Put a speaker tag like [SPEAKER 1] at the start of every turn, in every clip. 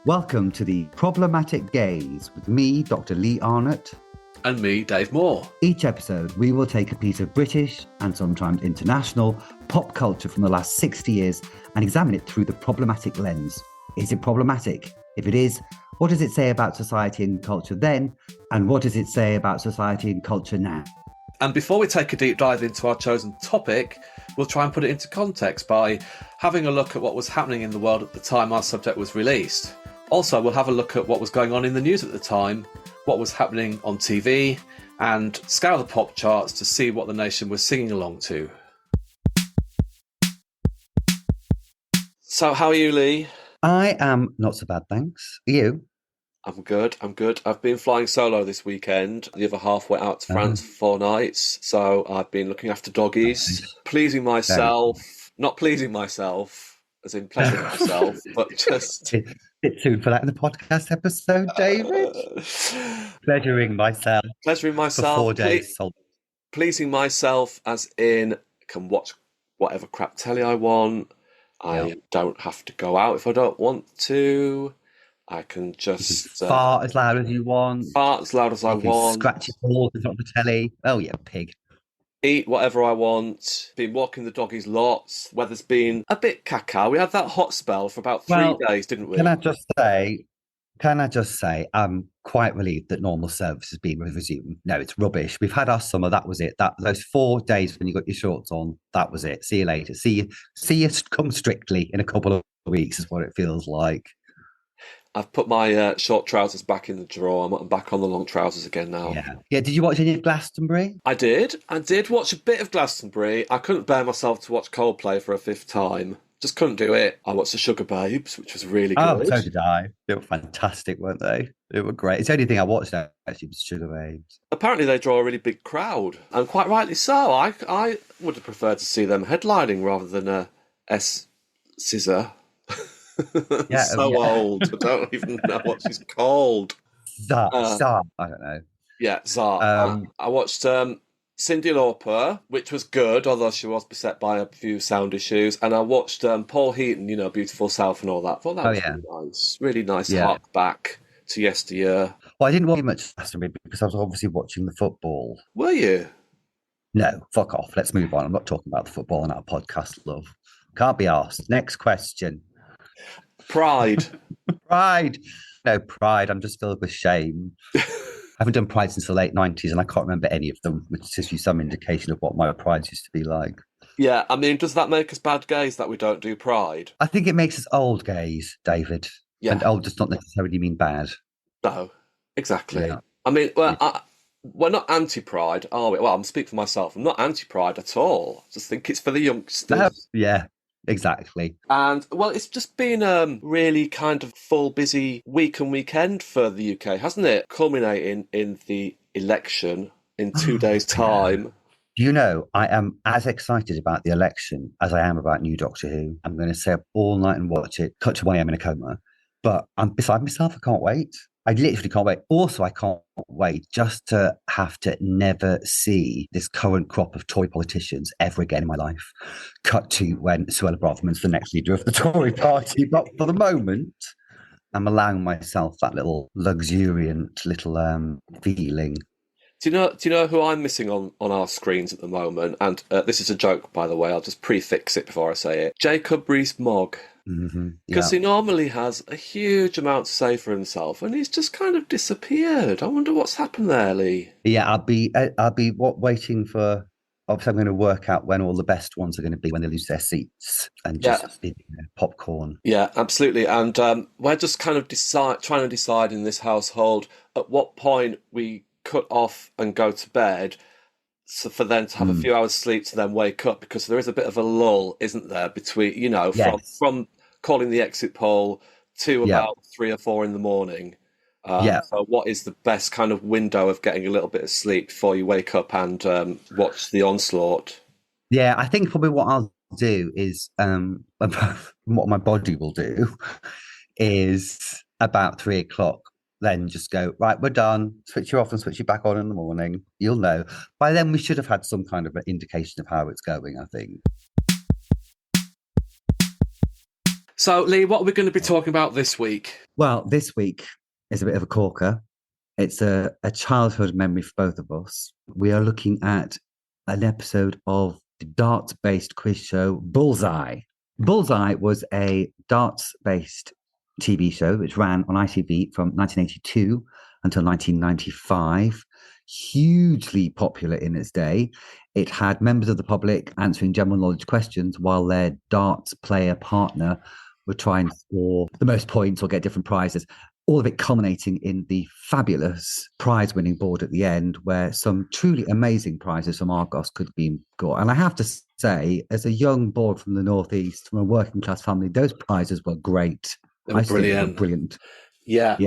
[SPEAKER 1] Welcome to the Problematic Gaze with me, Dr. Lee Arnott.
[SPEAKER 2] And me, Dave Moore.
[SPEAKER 1] Each episode, we will take a piece of British and sometimes international pop culture from the last 60 years and examine it through the problematic lens. Is it problematic? If it is, what does it say about society and culture then? And what does it say about society and culture now?
[SPEAKER 2] And before we take a deep dive into our chosen topic, we'll try and put it into context by having a look at what was happening in the world at the time our subject was released. Also, we'll have a look at what was going on in the news at the time, what was happening on TV, and scour the pop charts to see what the nation was singing along to. So, how are you, Lee?
[SPEAKER 1] I am not so bad, thanks. You?
[SPEAKER 2] I'm good. I've been flying solo this weekend. The other half went out to France for 4 nights. So I've been looking after doggies, pleasing myself, not pleasing myself, as in pleasuring myself, but just...
[SPEAKER 1] Bit soon for that in the podcast episode, David. Pleasuring myself. For 4 days.
[SPEAKER 2] Pleasing myself as in I can watch whatever crap telly I want. I don't have to go out if I don't want to. I can just
[SPEAKER 1] fart as loud as you want.
[SPEAKER 2] Fart as loud as I want.
[SPEAKER 1] Scratch your balls in front of the telly. Oh yeah, pig.
[SPEAKER 2] Eat whatever I want. Been walking the doggies lots. Weather's been a bit caca. We had that hot spell for about 3 days, didn't we?
[SPEAKER 1] Can I just say, I'm quite relieved that normal service is being resumed. No, it's rubbish. We've had our summer. That was it. Those 4 days when you got your shorts on, that was it. See you later. See you come strictly in a couple of weeks is what it feels like.
[SPEAKER 2] I've put my short trousers back in the drawer. I'm back on the long trousers again now.
[SPEAKER 1] Yeah. Did you watch any of Glastonbury?
[SPEAKER 2] I did watch a bit of Glastonbury. I couldn't bear myself to watch Coldplay for a 5th time. Just couldn't do it. I watched the Sugar Babes, which was really good.
[SPEAKER 1] Oh, so did I. They were fantastic, weren't they? They were great. It's the only thing I watched actually was Sugar Babes.
[SPEAKER 2] Apparently they draw a really big crowd, and quite rightly so. I would have preferred to see them headlining rather than Scissor. Old. I don't even know what she's called.
[SPEAKER 1] Zar. I don't know.
[SPEAKER 2] Yeah, Zar. I watched Cyndi Lauper, which was good, although she was beset by a few sound issues. And I watched Paul Heaton, Beautiful South and all that. I thought that was really nice. Really nice hark back to yesteryear.
[SPEAKER 1] Well, I didn't watch much Glastonbury because I was obviously watching the football.
[SPEAKER 2] Were you?
[SPEAKER 1] No, fuck off. Let's move on. I'm not talking about the football on our podcast, love. Can't be asked. Next question.
[SPEAKER 2] Pride.
[SPEAKER 1] No, Pride. I'm just filled with shame. I haven't done Pride since the late 90s and I can't remember any of them, which gives you some indication of what my Pride used to be like.
[SPEAKER 2] Yeah, I mean, does that make us bad gays that we don't do Pride?
[SPEAKER 1] I think it makes us old gays, David. Yeah. And old does not necessarily mean bad.
[SPEAKER 2] No, exactly. Yeah. I mean, we're not anti-Pride, are we? Well, I'm speaking for myself. I'm not anti-Pride at all. I just think it's for the youngsters.
[SPEAKER 1] No. Yeah. Exactly.
[SPEAKER 2] And, well, it's just been a really kind of full, busy week and weekend for the UK, hasn't it? Culminating in the election in 2 days' time.
[SPEAKER 1] Do you know, I am as excited about the election as I am about new Doctor Who. I'm going to stay up all night and watch it, cut to 1 a.m. in a coma. But I'm beside myself. I can't wait. I literally can't wait. Also, I can't wait just to have to never see this current crop of Tory politicians ever again in my life. Cut to when Suella Braverman's the next leader of the Tory party. But for the moment, I'm allowing myself that little luxuriant little feeling.
[SPEAKER 2] Do you know who I'm missing on our screens at the moment? And this is a joke, by the way. I'll just prefix it before I say it. Jacob Rees-Mogg. Because he normally has a huge amount to say for himself, and he's just kind of disappeared. I wonder what's happened there, Lee.
[SPEAKER 1] Yeah, I'll be waiting for. Obviously, I'm going to work out when all the best ones are going to be when they lose their seats and just popcorn.
[SPEAKER 2] Yeah, absolutely. And we're just kind of trying to decide in this household at what point we cut off and go to bed. So for them to have a few hours sleep to then wake up, because there is a bit of a lull, isn't there, between, from calling the exit poll to about 3 or 4 in the morning. So what is the best kind of window of getting a little bit of sleep before you wake up and watch the onslaught?
[SPEAKER 1] Yeah, I think probably what I'll do is, what my body will do is about 3 o'clock, then just go, right, we're done, switch you off and switch you back on in the morning. You'll know. By then we should have had some kind of an indication of how it's going, I think.
[SPEAKER 2] So, Lee, what are we going to be talking about this week?
[SPEAKER 1] Well, this week is a bit of a corker. It's a childhood memory for both of us. We are looking at an episode of the darts-based quiz show Bullseye. Bullseye was a darts-based TV show which ran on ITV from 1982 until 1995. Hugely popular in its day. It had members of the public answering general knowledge questions while their darts player partner would try and score the most points or get different prizes. All of it culminating in the fabulous prize-winning board at the end, where some truly amazing prizes from Argos could be got. And I have to say, as a young boy from the Northeast, from a working-class family, those prizes were great.
[SPEAKER 2] They were brilliant.
[SPEAKER 1] Brilliant.
[SPEAKER 2] Yeah.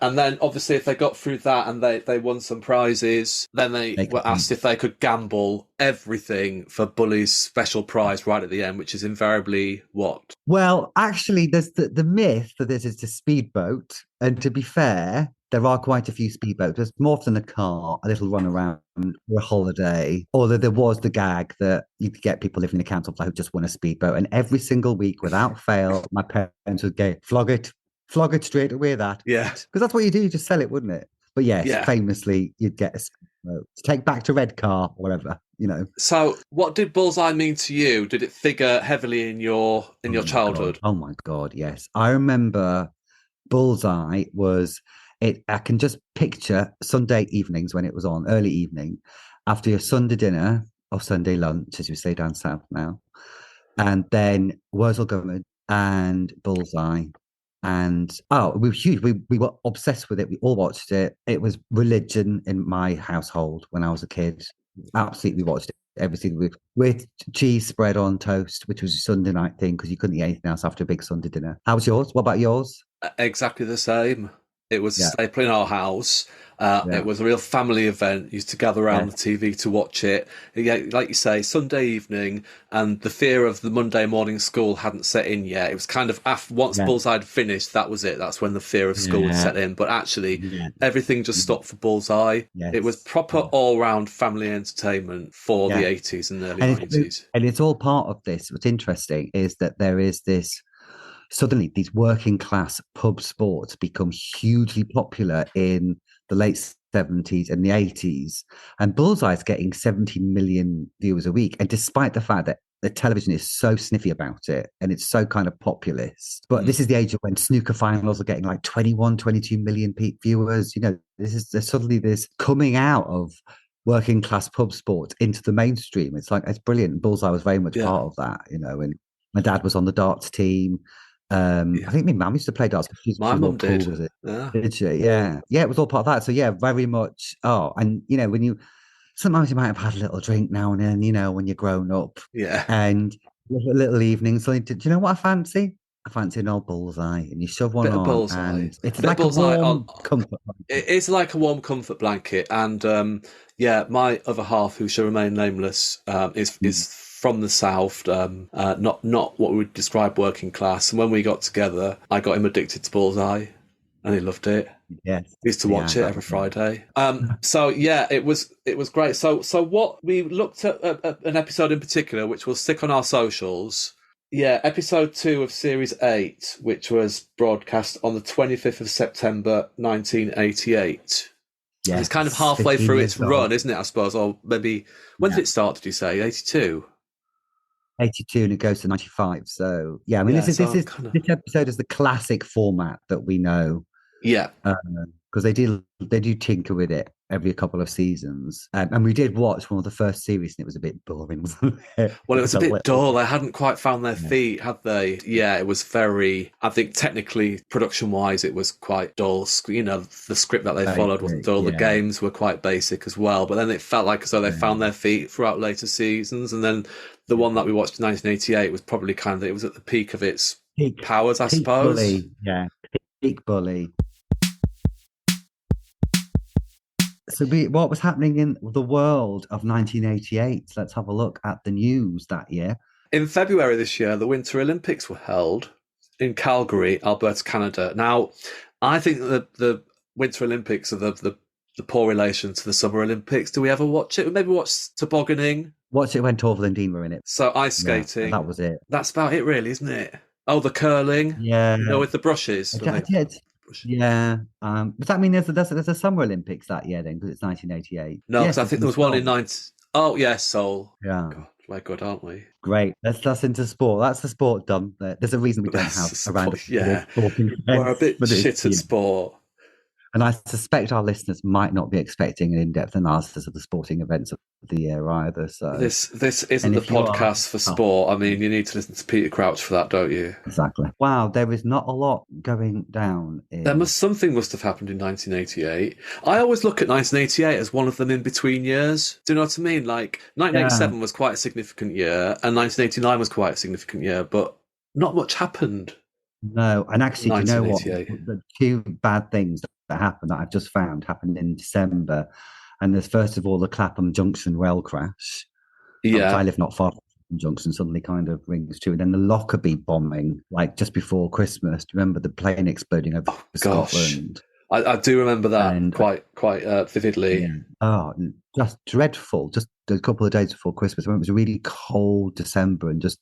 [SPEAKER 2] And then obviously if they got through that and they won some prizes, then they were asked if they could gamble everything for Bully's special prize right at the end, which is invariably what?
[SPEAKER 1] Well, actually, there's the myth that this is a speedboat. And to be fair, there are quite a few speedboats. There's more often a car, a little run around, or a holiday. Although there was the gag that you could get people living in a council flat who just want a speedboat. And every single week, without fail, my parents would go, flog it straight away, that.
[SPEAKER 2] Yeah.
[SPEAKER 1] Because that's what you do, you just sell it, wouldn't it? But yes, famously, you'd get a speedboat to take back to Redcar, or whatever, you know.
[SPEAKER 2] So what did Bullseye mean to you? Did it figure heavily in your childhood?
[SPEAKER 1] Oh my God, yes. I remember Bullseye was it. I can just picture Sunday evenings when it was on, early evening, after your Sunday dinner or Sunday lunch, as we say down south now. And then Wurzel Gummidge and Bullseye. And we were huge. We were obsessed with it. We all watched it. It was religion in my household when I was a kid. Absolutely watched it every single week with cheese spread on toast, which was a Sunday night thing because you couldn't eat anything else after a big Sunday dinner. How was yours? What about yours?
[SPEAKER 2] Exactly the same. It was a staple in our house. It was a real family event. Used to gather around the TV to watch it. Yeah, like you say, Sunday evening, and the fear of the Monday morning school hadn't set in yet. It was kind of once Bullseye had finished, that was it. That's when the fear of school had set in. But actually, everything just stopped for Bullseye. Yes. It was proper all-round family entertainment for the 80s and early 90s.
[SPEAKER 1] And it's all part of this. What's interesting is that there is this... Suddenly, these working class pub sports become hugely popular in the late 70s and the 80s. And Bullseye's getting 17 million viewers a week. And despite the fact that the television is so sniffy about it and it's so kind of populist, but this is the age of when snooker finals are getting like 21, 22 million viewers. You know, there's suddenly this coming out of working class pub sports into the mainstream. It's brilliant. Bullseye was very much part of that, you know, and my dad was on the darts team. I think my mum used to play darts.
[SPEAKER 2] My mum did.
[SPEAKER 1] Was it? Yeah. Did she? Yeah. Yeah, it was all part of that. So, yeah, very much. Oh, and, you know, sometimes you might have had a little drink now and then, you know, when you're grown up.
[SPEAKER 2] Yeah.
[SPEAKER 1] And a little evening. So, do you know what I fancy? I fancy an old Bullseye. And you shove one on.
[SPEAKER 2] Bullseye.
[SPEAKER 1] And it's like a warm comfort blanket.
[SPEAKER 2] It is like a warm comfort blanket. And, my other half, who shall remain nameless, is from the south, not what we would describe working class. And when we got together, I got him addicted to Bullseye, and he loved it.
[SPEAKER 1] Yes,
[SPEAKER 2] he used to watch it every Friday. It was great. So what we looked at an episode in particular, which will stick on our socials. Yeah, episode 2 of series 8, which was broadcast on the 25th of September, 1988. Yes, it's kind of halfway through its run, isn't it? I suppose, or maybe when did it start? Did you say 82?
[SPEAKER 1] 82, and it goes to 95. So I mean, this episode is the classic format that we know.
[SPEAKER 2] Yeah,
[SPEAKER 1] because they do tinker with it every couple of seasons. And we did watch one of the first series, and it was a bit boring, wasn't it?
[SPEAKER 2] Well, it was a bit dull. They hadn't quite found their feet, had they? Yeah, it was very. I think technically, production-wise, it was quite dull. You know, the script that they followed wasn't dull. The games were quite basic as well. But then it felt like as though they found their feet throughout later seasons, and then the one that we watched in 1988 was probably it was at the peak of its powers, I suppose.
[SPEAKER 1] Bully. Yeah, peak Bully. So what was happening in the world of 1988? Let's have a look at the news that year.
[SPEAKER 2] In February this year, the Winter Olympics were held in Calgary, Alberta, Canada. Now, I think that the Winter Olympics are the poor relation to the Summer Olympics. Do we ever watch it? Maybe watch tobogganing?
[SPEAKER 1] Watch it when Torval and Dean were in it.
[SPEAKER 2] So ice skating.
[SPEAKER 1] That was it.
[SPEAKER 2] That's about it, really, isn't it? Oh, the curling,
[SPEAKER 1] Yeah,
[SPEAKER 2] with the brushes. When
[SPEAKER 1] I
[SPEAKER 2] they
[SPEAKER 1] did. Yeah. Does that mean there's a Summer Olympics that year then? Because it's 1988.
[SPEAKER 2] No, because
[SPEAKER 1] Yes,
[SPEAKER 2] I
[SPEAKER 1] it's
[SPEAKER 2] think
[SPEAKER 1] in
[SPEAKER 2] there was one in
[SPEAKER 1] Seoul.
[SPEAKER 2] 90. Oh, yes, Seoul.
[SPEAKER 1] Yeah.
[SPEAKER 2] God, we're good, aren't we?
[SPEAKER 1] Great. That's into sport. That's the sport done. There's a reason we don't
[SPEAKER 2] That's
[SPEAKER 1] have
[SPEAKER 2] the
[SPEAKER 1] a round of
[SPEAKER 2] sport. Yeah,
[SPEAKER 1] sporting
[SPEAKER 2] we're a
[SPEAKER 1] events
[SPEAKER 2] bit
[SPEAKER 1] for this
[SPEAKER 2] shit at
[SPEAKER 1] year.
[SPEAKER 2] sport.
[SPEAKER 1] And I suspect our listeners might not be expecting an in-depth analysis of the sporting events of the year either. So,
[SPEAKER 2] This isn't
[SPEAKER 1] and
[SPEAKER 2] the
[SPEAKER 1] if you are,
[SPEAKER 2] podcast for
[SPEAKER 1] oh,
[SPEAKER 2] sport. I mean, you need to listen to Peter Crouch for that, don't you?
[SPEAKER 1] exactly. Wow, there is not a lot going down in.
[SPEAKER 2] Something must have happened in 1988. I always look at 1988 as one of them in between years. Do you know what I mean? Like
[SPEAKER 1] Yeah,
[SPEAKER 2] 1987 was quite a significant year, and 1989 was quite a significant year, but not much happened
[SPEAKER 1] no. And
[SPEAKER 2] in
[SPEAKER 1] actually, do you know what?
[SPEAKER 2] 1988.
[SPEAKER 1] The two bad things that happened that I've just found happened in December. And there's first of all the Clapham Junction rail crash, which I
[SPEAKER 2] Yeah.
[SPEAKER 1] live not far from Junction, suddenly kind of rings true. And then the Lockerbie bombing, like just before Christmas. Do you remember the plane exploding over
[SPEAKER 2] Oh gosh,
[SPEAKER 1] Scotland?
[SPEAKER 2] I do remember that
[SPEAKER 1] And
[SPEAKER 2] quite vividly.
[SPEAKER 1] yeah, oh, just dreadful. Just a couple of days before Christmas, when it was a really cold December, and just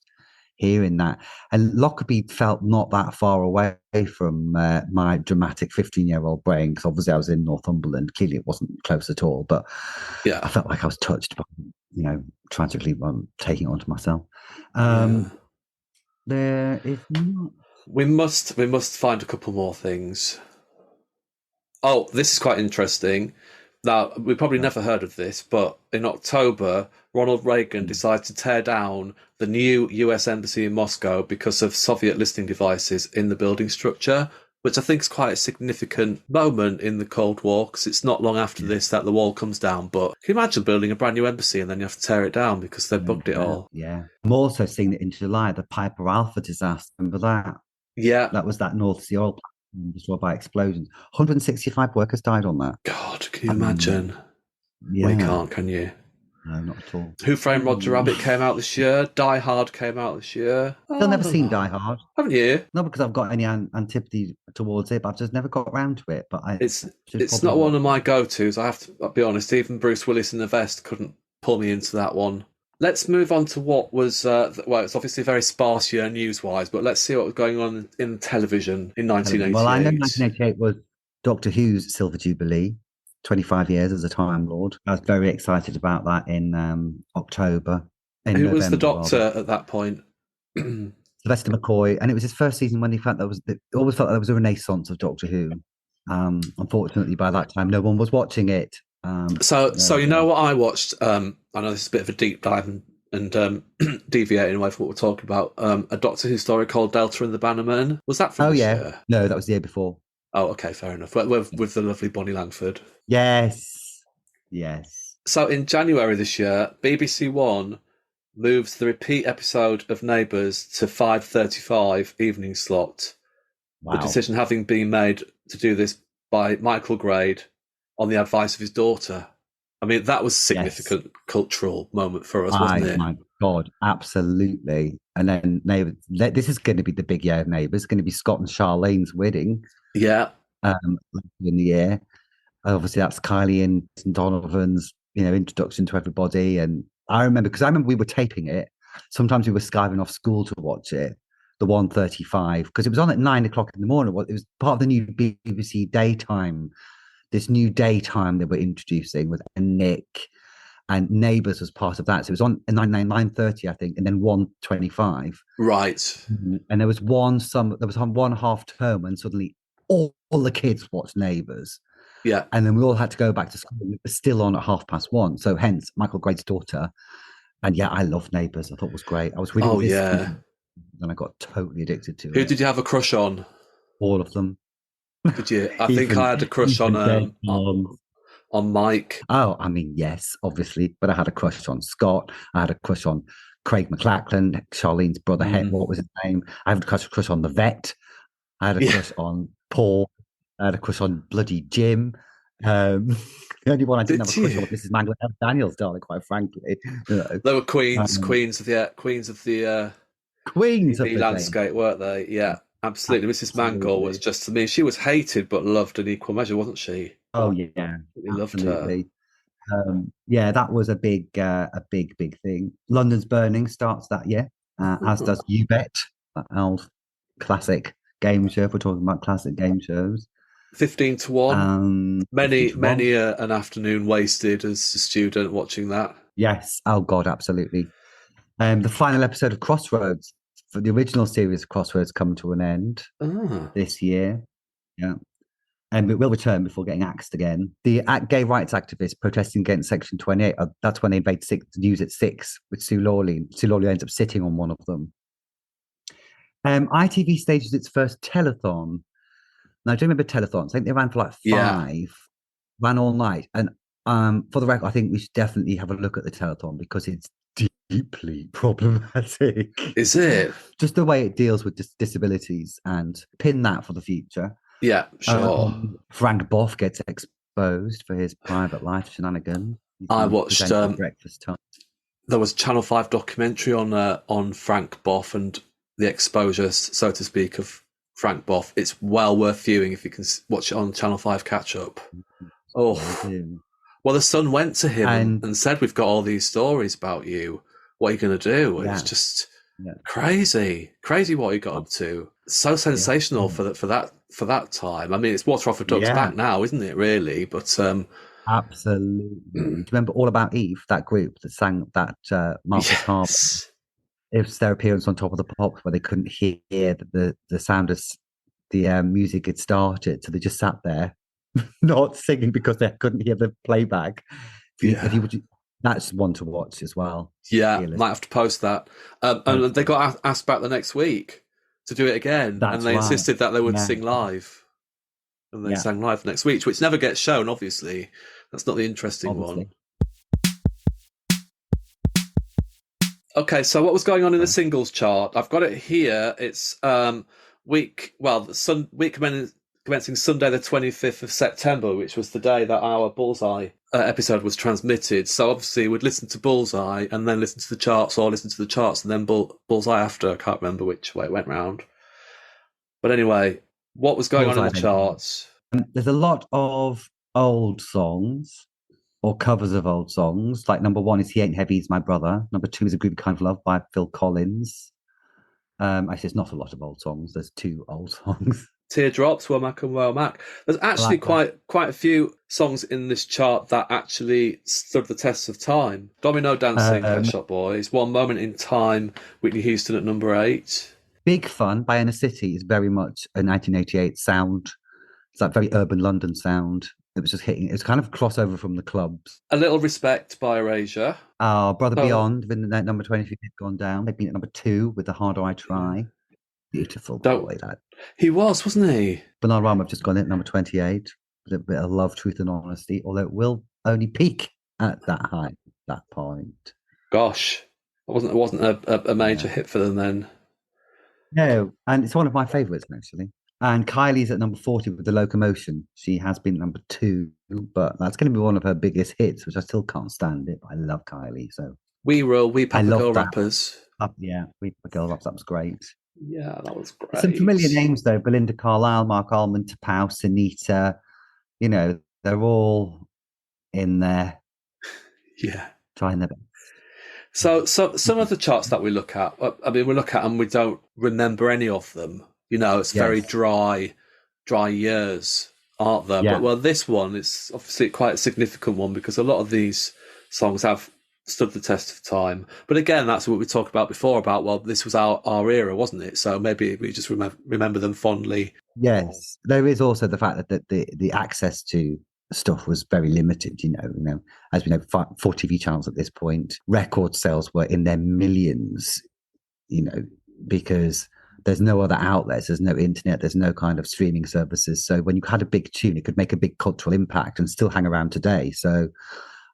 [SPEAKER 1] hearing that. And Lockerbie felt not that far away from my dramatic 15-year-old brain, because obviously I was in Northumberland. Clearly, it wasn't close at all, but
[SPEAKER 2] Yeah,
[SPEAKER 1] I felt like I was touched by, tragically taking it onto myself.
[SPEAKER 2] yeah.
[SPEAKER 1] There is not.
[SPEAKER 2] We must find a couple more things. Oh, this is quite interesting. Now, we probably never heard of this, but in October, Ronald Reagan decided to tear down the new US embassy in Moscow because of Soviet listening devices in the building structure, which I think is quite a significant moment in the Cold War, because it's not long after this that the wall comes down. But can you imagine building a brand new embassy and then you have to tear it down because they bugged it all?
[SPEAKER 1] Yeah. I'm also seeing that in July, the Piper Alpha disaster. Remember that?
[SPEAKER 2] Yeah.
[SPEAKER 1] That was that North Sea oil platform destroyed by explosions. 165 workers died on that.
[SPEAKER 2] God, can you imagine? Well, you
[SPEAKER 1] Yeah.
[SPEAKER 2] can't, can you?
[SPEAKER 1] No, not at all.
[SPEAKER 2] Who Framed Roger Rabbit came out this year. Die Hard came out this year.
[SPEAKER 1] Still
[SPEAKER 2] I
[SPEAKER 1] never
[SPEAKER 2] don't
[SPEAKER 1] seen
[SPEAKER 2] know.
[SPEAKER 1] Die Hard.
[SPEAKER 2] Haven't you?
[SPEAKER 1] Not because I've got any antipathy towards it, but I've just never got around to it. But I
[SPEAKER 2] It's
[SPEAKER 1] should
[SPEAKER 2] it's
[SPEAKER 1] probably
[SPEAKER 2] not one
[SPEAKER 1] watch
[SPEAKER 2] of
[SPEAKER 1] it.
[SPEAKER 2] my go-tos. I have to I'll be honest. Even Bruce Willis in the vest couldn't pull me into that one. Let's move on to what was well. It's obviously very sparse year news-wise, but let's see what was going on in television in
[SPEAKER 1] Well, I know
[SPEAKER 2] 1988.
[SPEAKER 1] 1988 was Doctor Who's Silver Jubilee, 25 years as a Time Lord. I was very excited about that in in
[SPEAKER 2] Who was the
[SPEAKER 1] November rather.
[SPEAKER 2] Doctor at that point?
[SPEAKER 1] Sylvester McCoy, and it was his first season when he felt always felt there was a renaissance of Doctor Who. Unfortunately, by that time, no one was watching it.
[SPEAKER 2] So you know what I watched? I know this is a bit of a deep dive and deviating away from what we're talking about. A Doctor Who story called Delta and the Bannerman. Was that from
[SPEAKER 1] Oh
[SPEAKER 2] this
[SPEAKER 1] yeah,
[SPEAKER 2] year?
[SPEAKER 1] no, that was the year before.
[SPEAKER 2] Oh, okay, fair enough. With the lovely Bonnie Langford.
[SPEAKER 1] Yes, yes.
[SPEAKER 2] So in January this year, BBC One moves the repeat episode of Neighbours to 5:35 evening slot. The
[SPEAKER 1] Wow.
[SPEAKER 2] decision having been made to do this by Michael Grade on the advice of his daughter. I mean, that was a significant cultural moment for us, wasn't it?
[SPEAKER 1] My God, absolutely. And then Neighbours, this is going to be the big year of Neighbours. It's going to be Scott and Charlene's wedding
[SPEAKER 2] Yeah.
[SPEAKER 1] in the year. Obviously, that's Kylie and Donovan's, introduction to everybody. And I remember we were taping it. Sometimes we were skiving off school to watch it, the 1:35, because it was on at 9 o'clock in the morning. It was part of the new BBC daytime. This new daytime they were introducing with Nick, and Neighbours was part of that. So it was on at 9:30, I think, and then 1:25.
[SPEAKER 2] Right.
[SPEAKER 1] And there was on one half term when suddenly all the kids watched Neighbours.
[SPEAKER 2] Yeah.
[SPEAKER 1] And then we all had to go back to school. It was still on at 1:30. So hence Michael Grade's daughter. And yeah, I love Neighbours. I thought it was great. I was reading
[SPEAKER 2] Oh
[SPEAKER 1] this
[SPEAKER 2] yeah.
[SPEAKER 1] and I got totally addicted to
[SPEAKER 2] Who
[SPEAKER 1] it.
[SPEAKER 2] did you have a crush on?
[SPEAKER 1] All of them.
[SPEAKER 2] Did you? I think I had a crush on Mike.
[SPEAKER 1] Oh, I mean, yes, obviously, but I had a crush on Scott. I had a crush on Craig McLachlan, Charlene's brother. What was his name? I had a crush on the vet. I had a crush on Paul. I had a crush on bloody Jim. The only one I didn't have a crush on was Mrs. Mangler Daniels, darling. Quite frankly,
[SPEAKER 2] they were queens of the
[SPEAKER 1] queens of
[SPEAKER 2] TV
[SPEAKER 1] the
[SPEAKER 2] landscape, weren't they? Yeah, absolutely. Mrs. Mangle was just, to me, she was hated but loved in equal measure, wasn't she?
[SPEAKER 1] Oh yeah,
[SPEAKER 2] we loved her.
[SPEAKER 1] Yeah, that was a big thing. London's Burning starts that year, as does You Bet, Alf classic game show. If we're talking about classic game shows,
[SPEAKER 2] 15-1.
[SPEAKER 1] 15 to 1.
[SPEAKER 2] An afternoon wasted as a student watching that.
[SPEAKER 1] Yes. Oh God, absolutely. The final episode of Crossroads for the original series of Crossroads come to an end this year. Yeah. And it will return before getting axed again. The gay rights activists protesting against Section 28, that's when they invade news at 6 with Sue Lawley. Sue Lawley ends up sitting on one of them. ITV stages its first telethon. Now, I do remember telethons. I think they ran for like 5, ran all night. And for the record, I think we should definitely have a look at the telethon because it's deeply problematic.
[SPEAKER 2] Is it?
[SPEAKER 1] Just the way it deals with disabilities, and pin that for the future.
[SPEAKER 2] Yeah, sure.
[SPEAKER 1] Frank Boff gets exposed for his private life shenanigans.
[SPEAKER 2] I watched
[SPEAKER 1] breakfast time.
[SPEAKER 2] There was a Channel 5 documentary on Frank Boff and the exposure, so to speak, of Frank Boff. It's well worth viewing if you can watch it on Channel 5 catch up. Oh, well, the Sun went to him and said, "We've got all these stories about you. What are you going to do?" It's just crazy what he got up to. So sensational for that time. I mean, it's water off a duck's back now, isn't it? Really, but
[SPEAKER 1] absolutely. Do you remember All About Eve? That group that sang that Marcus Harbour. It was their appearance on Top of the Pops where they couldn't hear the sound of the music had started, so they just sat there, not singing because they couldn't hear the playback. If you would, that's one to watch as well.
[SPEAKER 2] Yeah, might have to post that. And they got asked back the next week to do it again, and they insisted that they would sing live, and they sang live next week, which never gets shown. Obviously, that's not the interesting one. Okay, so what was going on in the singles chart? I've got it here. It's week commencing Sunday the 25th of September, which was the day that our Bullseye episode was transmitted. So obviously we'd listen to Bullseye and then listen to the charts, or listen to the charts and then Bullseye after. I can't remember which way it went round. But anyway, what was going on in the charts?
[SPEAKER 1] There's a lot of old songs or covers of old songs. Like number 1 is He Ain't Heavy, He's My Brother. Number 2 is A Groovy Kind of Love by Phil Collins. Actually, it's not a lot of old songs. There's 2 old songs.
[SPEAKER 2] Teardrops, Womack and Womack. There's actually quite a few songs in this chart that actually stood the test of time. Domino Dancing, Pet Shop Boys. One Moment in Time, Whitney Houston at number 8.
[SPEAKER 1] Big Fun by Inner City is very much a 1988 sound. It's that very urban London sound. It was just hitting. It was kind of crossover from the clubs.
[SPEAKER 2] A Little Respect by Erasure.
[SPEAKER 1] Brother Beyond, when at number 23 had gone down. They've been at number 2 with The Harder I Try. Beautiful boy, that.
[SPEAKER 2] He was, wasn't he?
[SPEAKER 1] Bananarama have just gone in at number 28 with a bit of Love, Truth and Honesty, although it will only peak at that height, that point.
[SPEAKER 2] Gosh, it wasn't a major hit for them then.
[SPEAKER 1] No, and it's one of my favourites, actually. And Kylie's at number 40 with The Locomotion. She has been number 2, but that's going to be one of her biggest hits, which I still can't stand it. But I love Kylie. So
[SPEAKER 2] We Papa Girl Rappers.
[SPEAKER 1] We Papa Girl Rappers. That was great.
[SPEAKER 2] Yeah, that was great.
[SPEAKER 1] Some familiar names though: Belinda Carlisle, Mark Almond, Tapau, Sunita. You know, they're all in there.
[SPEAKER 2] Yeah,
[SPEAKER 1] trying their best.
[SPEAKER 2] So some of the charts that we look at, I mean, we look at and we don't remember any of them. You know, it's very dry years, aren't there?
[SPEAKER 1] Yeah.
[SPEAKER 2] But this one is obviously quite a significant one because a lot of these songs have stood the test of time. But again, that's what we talked about before about, well, this was our era, wasn't it? So maybe we just remember them fondly.
[SPEAKER 1] Yes. There is also the fact that the access to stuff was very limited, you know, as we know, 4 TV channels at this point, record sales were in their millions, you know, because there's no other outlets, there's no internet, there's no kind of streaming services. So when you had a big tune, it could make a big cultural impact and still hang around today. So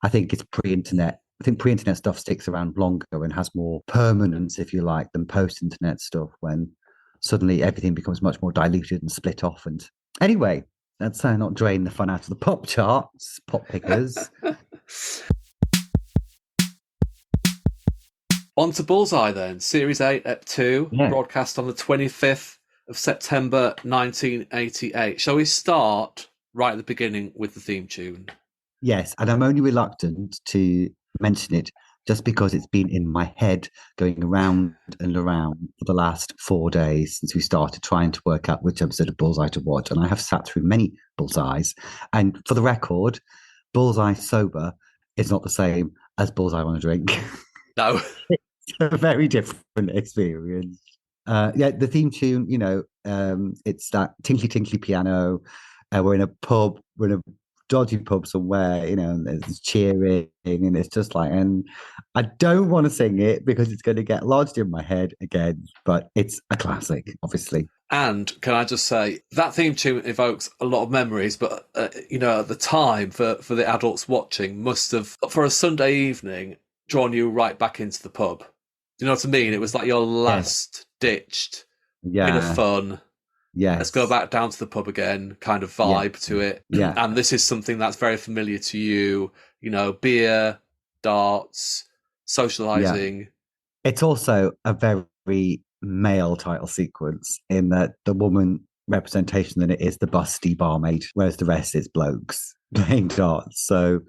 [SPEAKER 1] I think it's pre-internet. I think pre-internet stuff sticks around longer and has more permanence, if you like, than post-internet stuff, when suddenly everything becomes much more diluted and split off. And anyway, let's not drain the fun out of the pop charts, pop pickers.
[SPEAKER 2] On to Bullseye then, Series 8, Ep 2, broadcast on the 25th of September 1988. Shall we start right at the beginning with the theme tune?
[SPEAKER 1] Yes, and I'm only reluctant to mention it just because it's been in my head going around and around for the last 4 days since we started trying to work out which episode of Bullseye to watch. And I have sat through many Bullseyes. And for the record, Bullseye sober is not the same as Bullseye on a drink.
[SPEAKER 2] No.
[SPEAKER 1] It's a very different experience. The theme tune, it's that tinkly tinkly piano. We're in a pub, we're in a dodgy pub somewhere, and there's cheering, and it's just like, and I don't want to sing it because it's going to get lodged in my head again, but it's a classic, obviously.
[SPEAKER 2] And can I just say that theme tune evokes a lot of memories, but at the time for the adults watching must have, for a Sunday evening, drawn you right back into the pub. Do you know what I mean? It was like your last ditched bit of fun.
[SPEAKER 1] Yes.
[SPEAKER 2] Let's go back down to the pub again, kind of vibe to it.
[SPEAKER 1] Yeah.
[SPEAKER 2] And this is something that's very familiar to you, beer, darts, socializing.
[SPEAKER 1] Yeah. It's also a very male title sequence in that the woman representation in it is the busty barmaid, whereas the rest is blokes playing darts. So,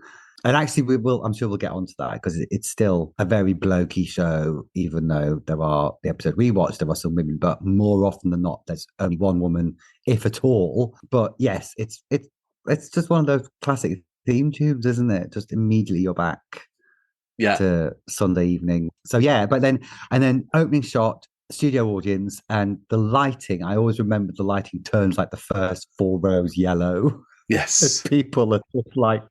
[SPEAKER 1] and actually I'm sure we'll get onto that because it's still a very blokey show, even though the episode we watched, there are some women, but more often than not, there's only one woman, if at all. But yes, it's just one of those classic theme tunes, isn't it? Just immediately you're back to Sunday evening. So but then opening shot, studio audience, and the lighting. I always remember the lighting turns like the first 4 rows yellow.
[SPEAKER 2] Yes.
[SPEAKER 1] People are just like,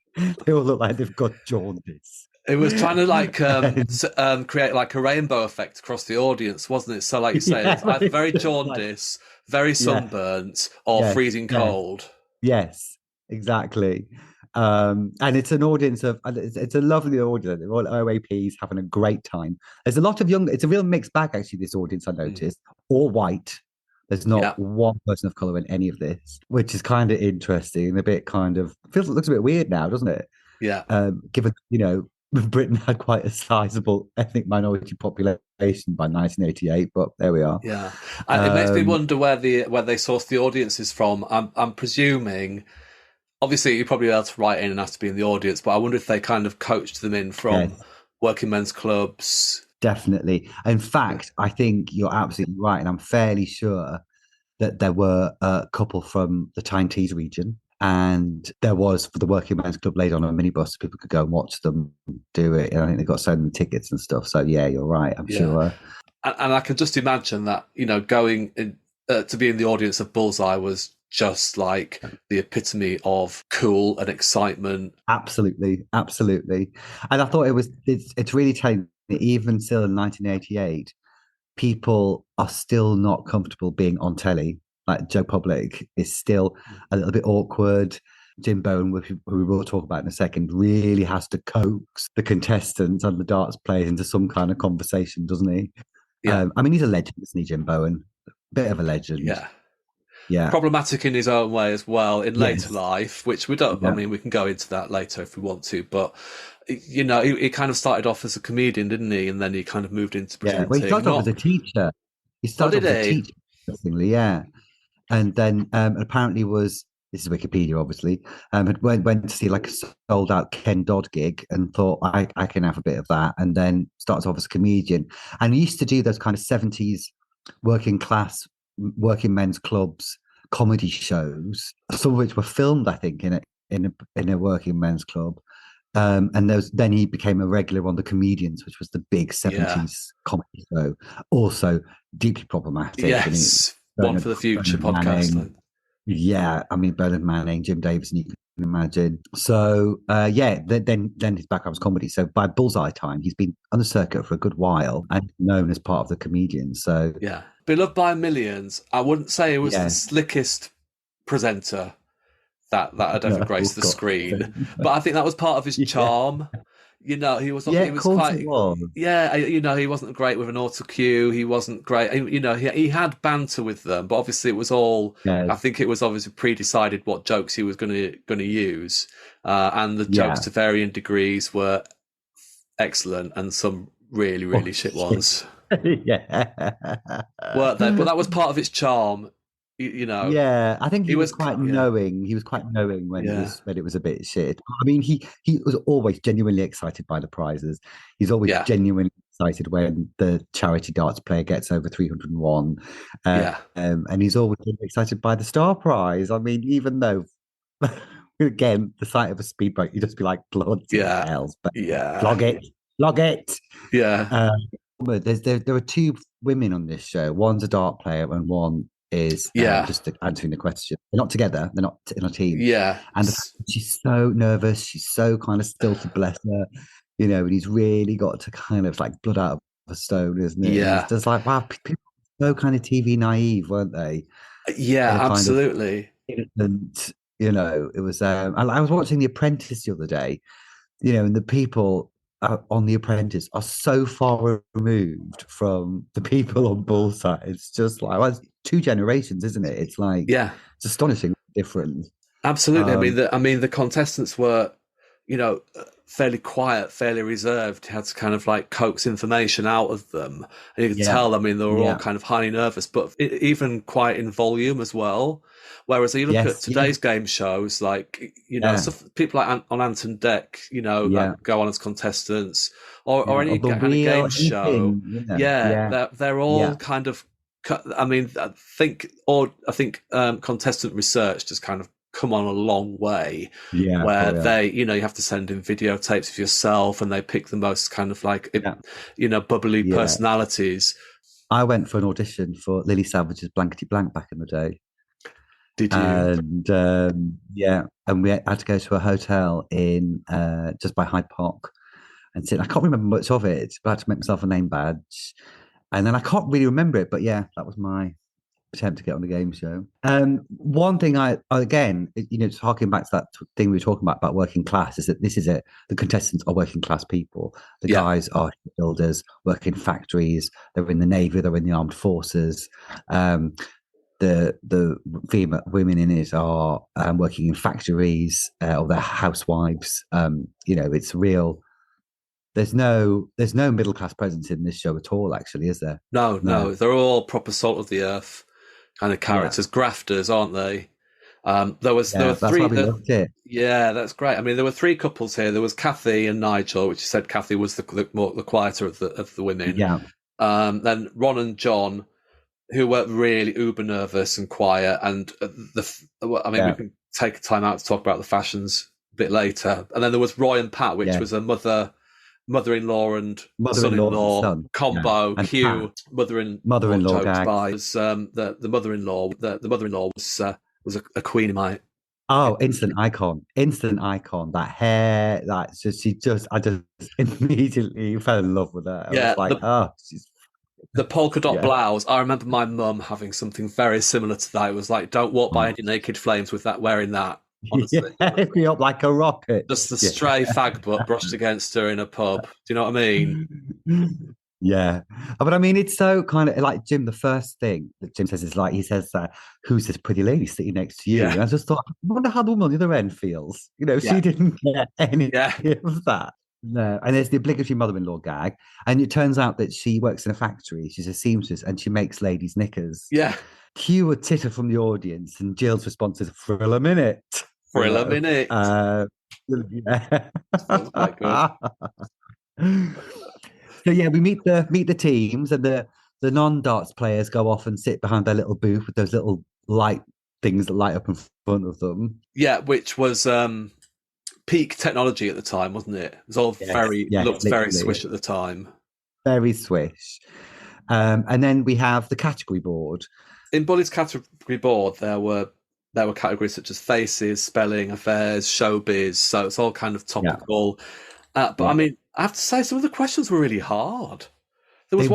[SPEAKER 1] they all look like they've got jaundice.
[SPEAKER 2] It was trying to create like a rainbow effect across the audience, wasn't it? So like you say, it's either very jaundice, very sunburnt, or freezing cold.
[SPEAKER 1] Yes, exactly. And it's an audience it's a lovely audience. All OAPs having a great time. There's a lot of it's a real mixed bag, actually, this audience, I noticed. All white. There's not one person of colour in any of this, which is kind of interesting and a bit looks a bit weird now, doesn't it?
[SPEAKER 2] Yeah.
[SPEAKER 1] Given, Britain had quite a sizable ethnic minority population by 1988, but there we are.
[SPEAKER 2] Yeah. It makes me wonder where they sourced the audiences from. I'm presuming, obviously you're probably able to write in and ask to be in the audience, but I wonder if they kind of coached them in from working men's clubs.
[SPEAKER 1] Definitely. In fact, I think you're absolutely right. And I'm fairly sure that there were a couple from the Tyne Tees region. And there was, for the Working Men's Club, laid on a minibus so people could go and watch them do it. And I think they got so many tickets and stuff. So, you're right. I'm sure.
[SPEAKER 2] And I can just imagine that, going in, to be in the audience of Bullseye was just like the epitome of cool and excitement.
[SPEAKER 1] Absolutely. And I thought it's really telling. Even still in 1988, people are still not comfortable being on telly. Like Joe Public is still a little bit awkward. Jim Bowen, who we will talk about in a second, really has to coax the contestants and the darts players into some kind of conversation, doesn't he? Yeah. He's a legend, isn't he, Jim Bowen? Bit of a legend. Yeah.
[SPEAKER 2] Problematic in his own way as well in later life, which we don't. We can go into that later if we want to, but he kind of started off as a comedian, didn't he? And then he kind of moved into presenting.
[SPEAKER 1] Well, he started off as a teacher. He started off as a teacher, interestingly, and then apparently this is Wikipedia, obviously, went to see like a sold out Ken Dodd gig and thought I can have a bit of that, and then started off as a comedian, and he used to do those kind of 70s working men's clubs comedy shows, some of which were filmed, I think, in a working men's club. And then he became a regular on The Comedians, which was the big 70s comedy show. Also deeply problematic.
[SPEAKER 2] Yes, one for the future podcast.
[SPEAKER 1] Bernard Manning, Jim Davison, you can imagine. So, then his background was comedy. So by Bullseye time, he's been on the circuit for a good while and known as part of The Comedians. So
[SPEAKER 2] beloved by millions. I wouldn't say it was the slickest presenter that had ever graced the screen, but I think that was part of his charm. He was quite. He wasn't great with an auto cue. He wasn't great. He had banter with them, but obviously it was all. I think it was obviously pre-decided what jokes he was going to use, and the jokes to varying degrees were excellent, and some really shit ones.
[SPEAKER 1] Weren't
[SPEAKER 2] they? But that was part of its charm. You know,
[SPEAKER 1] Yeah, I think
[SPEAKER 2] he
[SPEAKER 1] he was
[SPEAKER 2] was,
[SPEAKER 1] quite
[SPEAKER 2] yeah,
[SPEAKER 1] knowing. He was quite knowing
[SPEAKER 2] yeah,
[SPEAKER 1] when it was a bit shit. I mean, he was always genuinely excited by the prizes. He's always
[SPEAKER 2] yeah,
[SPEAKER 1] genuinely excited when the charity darts player gets over 301.
[SPEAKER 2] yeah,
[SPEAKER 1] And he's always excited by the star prize. I mean, even though again, the sight of a speedboat, you just be like, bloody
[SPEAKER 2] yeah,
[SPEAKER 1] hells, but
[SPEAKER 2] yeah,
[SPEAKER 1] flog it, flog it.
[SPEAKER 2] yeah,
[SPEAKER 1] Uh, but there are two women on this show. One's a dart player, and one is
[SPEAKER 2] yeah,
[SPEAKER 1] just answering the question. They're not together. They're not in a team.
[SPEAKER 2] yeah,
[SPEAKER 1] And the fact that she's so nervous. She's so kind of stilted, bless her. And he's really got to kind of like blood out of a stone, isn't it? And it's
[SPEAKER 2] yeah,
[SPEAKER 1] just like, wow, people were so kind of TV naive, weren't they?
[SPEAKER 2] yeah,
[SPEAKER 1] They're kind of
[SPEAKER 2] absolutely.
[SPEAKER 1] innocent. It was. I was watching The Apprentice the other day, and the people on The Apprentice are so far removed from the people on Bullseye. It's just like, well, it's two generations, isn't it? It's like,
[SPEAKER 2] Yeah,
[SPEAKER 1] it's astonishing different.
[SPEAKER 2] absolutely.
[SPEAKER 1] Um,
[SPEAKER 2] I mean, the contestants were, fairly quiet, fairly reserved. You had to kind of like coax information out of them, and you could
[SPEAKER 1] yeah,
[SPEAKER 2] tell. I mean, they were all
[SPEAKER 1] yeah,
[SPEAKER 2] kind of highly nervous, but even quite in volume as well. Whereas you look at
[SPEAKER 1] yes, yeah,
[SPEAKER 2] today's game shows, like
[SPEAKER 1] yeah,
[SPEAKER 2] stuff, people like on Anton Deck,
[SPEAKER 1] yeah,
[SPEAKER 2] that go on as contestants, or
[SPEAKER 1] yeah. Or
[SPEAKER 2] any
[SPEAKER 1] the
[SPEAKER 2] kind of
[SPEAKER 1] wheel,
[SPEAKER 2] game show.
[SPEAKER 1] anything,
[SPEAKER 2] Yeah,
[SPEAKER 1] yeah,
[SPEAKER 2] they're
[SPEAKER 1] yeah,
[SPEAKER 2] all kind of. I mean, I think contestant research just kind of come on a long way,
[SPEAKER 1] yeah,
[SPEAKER 2] where
[SPEAKER 1] for real.
[SPEAKER 2] you have to send in videotapes of yourself, and they pick the most kind of like
[SPEAKER 1] Yeah,
[SPEAKER 2] bubbly
[SPEAKER 1] yeah.
[SPEAKER 2] personalities.
[SPEAKER 1] I went for an audition for Lily Savage's Blankety Blank back in the day.
[SPEAKER 2] Did you?
[SPEAKER 1] And yeah, and we had to go to a hotel in just by Hyde Park and sit. I can't remember much of it, but I had to make myself a name badge, and then I can't really remember it. But yeah, that was my attempt to get on the game show. One thing I again, just harking back to that thing we were talking about working class, is that this is it. The contestants are working class people. The
[SPEAKER 2] Yeah,
[SPEAKER 1] guys are builders, work in factories. They're in the navy. They're in the armed forces. The female women in it are working in factories or they're housewives. It's real. There's no middle class presence in this show at all. Actually, is there?
[SPEAKER 2] no,
[SPEAKER 1] No.
[SPEAKER 2] no, they're all proper salt of the earth kind of
[SPEAKER 1] Yeah.
[SPEAKER 2] characters, grafters, aren't they? There were
[SPEAKER 1] Yeah. That's why
[SPEAKER 2] three.
[SPEAKER 1] we loved it.
[SPEAKER 2] Yeah, that's great. I mean, there were three couples here. There was Kathy and Nigel, which you said Kathy was the quieter of the women.
[SPEAKER 1] Yeah.
[SPEAKER 2] Then Ron and John, who were really uber nervous and quiet. And I mean, we
[SPEAKER 1] Yeah.
[SPEAKER 2] can take time out to talk about the fashions a bit later. And then there was Roy and Pat, which
[SPEAKER 1] Yeah.
[SPEAKER 2] was a mother-in-law and
[SPEAKER 1] Mother-in-law and
[SPEAKER 2] son-in-law
[SPEAKER 1] son. Yeah.
[SPEAKER 2] combo.
[SPEAKER 1] And Pat,
[SPEAKER 2] Cue mother-in-law
[SPEAKER 1] mother-in-law
[SPEAKER 2] jokes
[SPEAKER 1] gag.
[SPEAKER 2] by was the mother-in-law. The mother-in-law was a queen of mine.
[SPEAKER 1] Oh, instant icon. Instant icon. That hair, I just immediately fell in love with her. I was
[SPEAKER 2] Yeah,
[SPEAKER 1] like, oh, she's,
[SPEAKER 2] the polka dot
[SPEAKER 1] yeah.
[SPEAKER 2] blouse. I remember my mum having something very similar to that. It was like, don't walk by
[SPEAKER 1] Oh.
[SPEAKER 2] any naked flames with that wearing that. Honestly,
[SPEAKER 1] Yeah, me up like a rocket.
[SPEAKER 2] just the
[SPEAKER 1] Yeah.
[SPEAKER 2] stray fag butt brushed against her in a pub. Do you know what I mean?
[SPEAKER 1] Yeah. But I mean, it's so kind of like Jim, the first thing that Jim says is like, he says, who's this pretty lady sitting next to you?
[SPEAKER 2] Yeah,
[SPEAKER 1] And I just thought, I wonder how the woman on the other end feels.
[SPEAKER 2] yeah,
[SPEAKER 1] She didn't get any
[SPEAKER 2] yeah,
[SPEAKER 1] of that. No. And there's the obligatory mother-in-law gag. And it turns out that she works in a factory. She's a seamstress and she makes ladies' knickers.
[SPEAKER 2] yeah.
[SPEAKER 1] Cue a titter from the audience, and Jill's response is, "Frill a minute."
[SPEAKER 2] For a minute.
[SPEAKER 1] Yeah.
[SPEAKER 2] Sounds quite good.
[SPEAKER 1] So yeah, we meet the teams, and the non-darts players go off and sit behind their little booth with those little light things that light up in front of them.
[SPEAKER 2] Yeah, which was peak technology at the time, wasn't it? It was all
[SPEAKER 1] Yes, yes,
[SPEAKER 2] looked very
[SPEAKER 1] literally.
[SPEAKER 2] swish at the time.
[SPEAKER 1] Very swish. And then we have the category board.
[SPEAKER 2] In Bully's category board, there were categories such as faces, spelling, affairs, showbiz. So it's all kind of topical. But I mean, I have to say, some of the questions were really hard. There was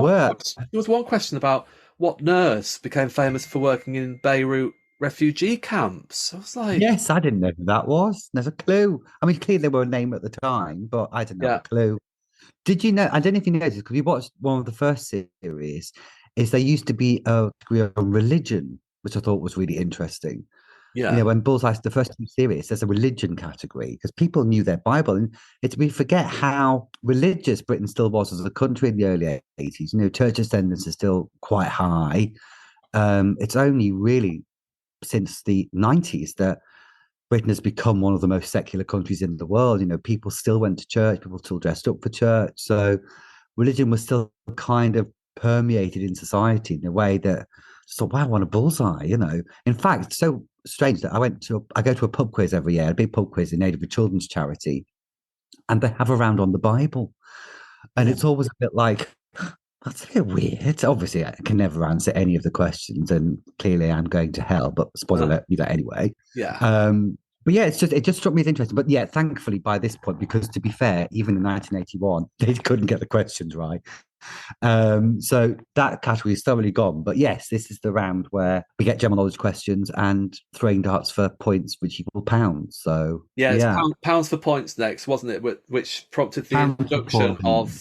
[SPEAKER 2] There was one question about what nurse became famous for working in Beirut refugee camps. I was like,
[SPEAKER 1] Yes, I didn't know who that was. There's a clue. I mean, clearly they were a name at the time, but I didn't have
[SPEAKER 2] yeah,
[SPEAKER 1] a clue. Did you know? I don't know if you noticed because we watched one of the first series. Is there used to be a degree on religion, which I thought was really interesting.
[SPEAKER 2] yeah,
[SPEAKER 1] When Bullseye, the first two series, there's a religion category because people knew their Bible, and we forget how religious Britain still was as a country in the early 80s. Church attendance is still quite high. It's only really since the 90s that Britain has become one of the most secular countries in the world. People still went to church, people still dressed up for church. So religion was still kind of permeated in society in a way that wow, I want a bullseye. In fact, so strange that I go to a pub quiz every year, a big pub quiz in aid of a children's charity, and they have a round on the Bible. And it's always a bit like, that's a bit weird. Obviously, I can never answer any of the questions, and clearly I'm going to hell, but spoiler alert, do that anyway.
[SPEAKER 2] Yeah.
[SPEAKER 1] But yeah, it just struck me as interesting. But yeah, thankfully by this point, because to be fair, even in 1981, they couldn't get the questions right. So that category is thoroughly gone. But yes, this is the round where we get general knowledge questions and throwing darts for points, which equal pounds. So
[SPEAKER 2] it's pounds for points next, wasn't it? Which prompted the introduction of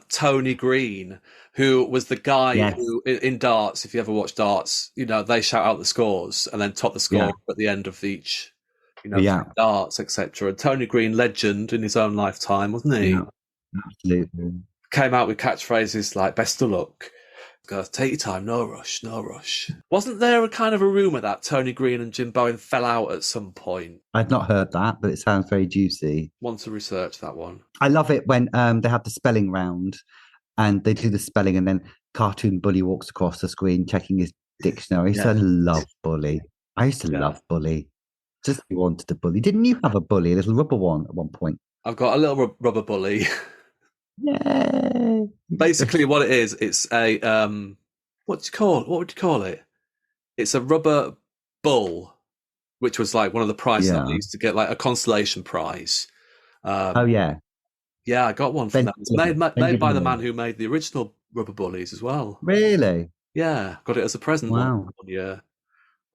[SPEAKER 2] Tony Green, who was the guy who in darts, if you ever watch darts, they shout out the scores and then top the score at the end of each, darts, etc. And Tony Green, legend in his own lifetime, wasn't he?
[SPEAKER 1] Yeah, absolutely.
[SPEAKER 2] Came out with catchphrases like "best of luck," "take your time, no rush, no rush." Wasn't there a kind of a rumour that Tony Green and Jim Bowen fell out at some point?
[SPEAKER 1] I've not heard that, but it sounds very juicy.
[SPEAKER 2] Want to research that one.
[SPEAKER 1] I love it when they have the spelling round and they do the spelling and then Cartoon Bully walks across the screen checking his dictionary. So I love Bully. I used to love Bully. Just wanted a bully. Didn't you have a bully, a little rubber one at one point?
[SPEAKER 2] I've got a little rubber bully.
[SPEAKER 1] Yay!
[SPEAKER 2] Basically, what it is, it's a what would you call it? It's a rubber bull, which was like one of the prizes that I used to get, like a consolation prize. Yeah, I got one from that. It's made by the man who made the original rubber bullies as well.
[SPEAKER 1] Really?
[SPEAKER 2] Yeah, got it as a present.
[SPEAKER 1] Wow.
[SPEAKER 2] One year.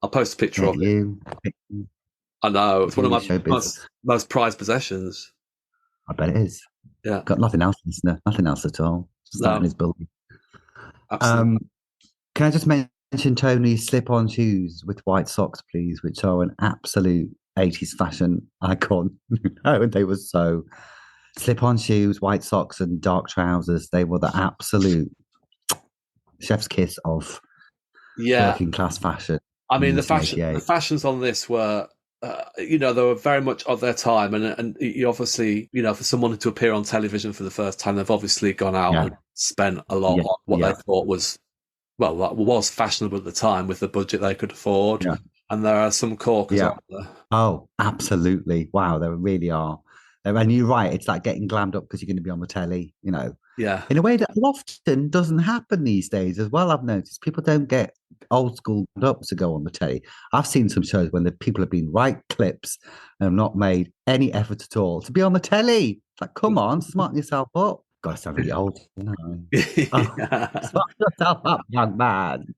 [SPEAKER 2] I'll post a picture of it. I know, it's one of my most prized possessions.
[SPEAKER 1] I bet it is.
[SPEAKER 2] Yeah.
[SPEAKER 1] Got nothing else, listener. Nothing else at all. Just that in his building.
[SPEAKER 2] Absolutely.
[SPEAKER 1] Can I just mention Tony's slip-on shoes with white socks, please, which are an absolute 80s fashion icon. And they were so slip-on shoes, white socks, and dark trousers. They were the absolute chef's kiss of working class fashion.
[SPEAKER 2] I mean, the fashions on this were, they were very much of their time, and you obviously, for someone to appear on television for the first time, they've obviously gone out and spent a lot on what they thought was fashionable at the time with the budget they could afford. Yeah. And there are some corkers out there.
[SPEAKER 1] Oh, absolutely! Wow, there really are. And you're right; it's like getting glammed up because you're going to be on the telly.
[SPEAKER 2] Yeah.
[SPEAKER 1] In a way that often doesn't happen these days as well. I've noticed people don't get old school up to go on the telly. I've seen some shows when the people have been right clips and have not made any effort at all to be on the telly. It's like, come on, smarten yourself up. God, I sound really old. Smarten yourself up, young man.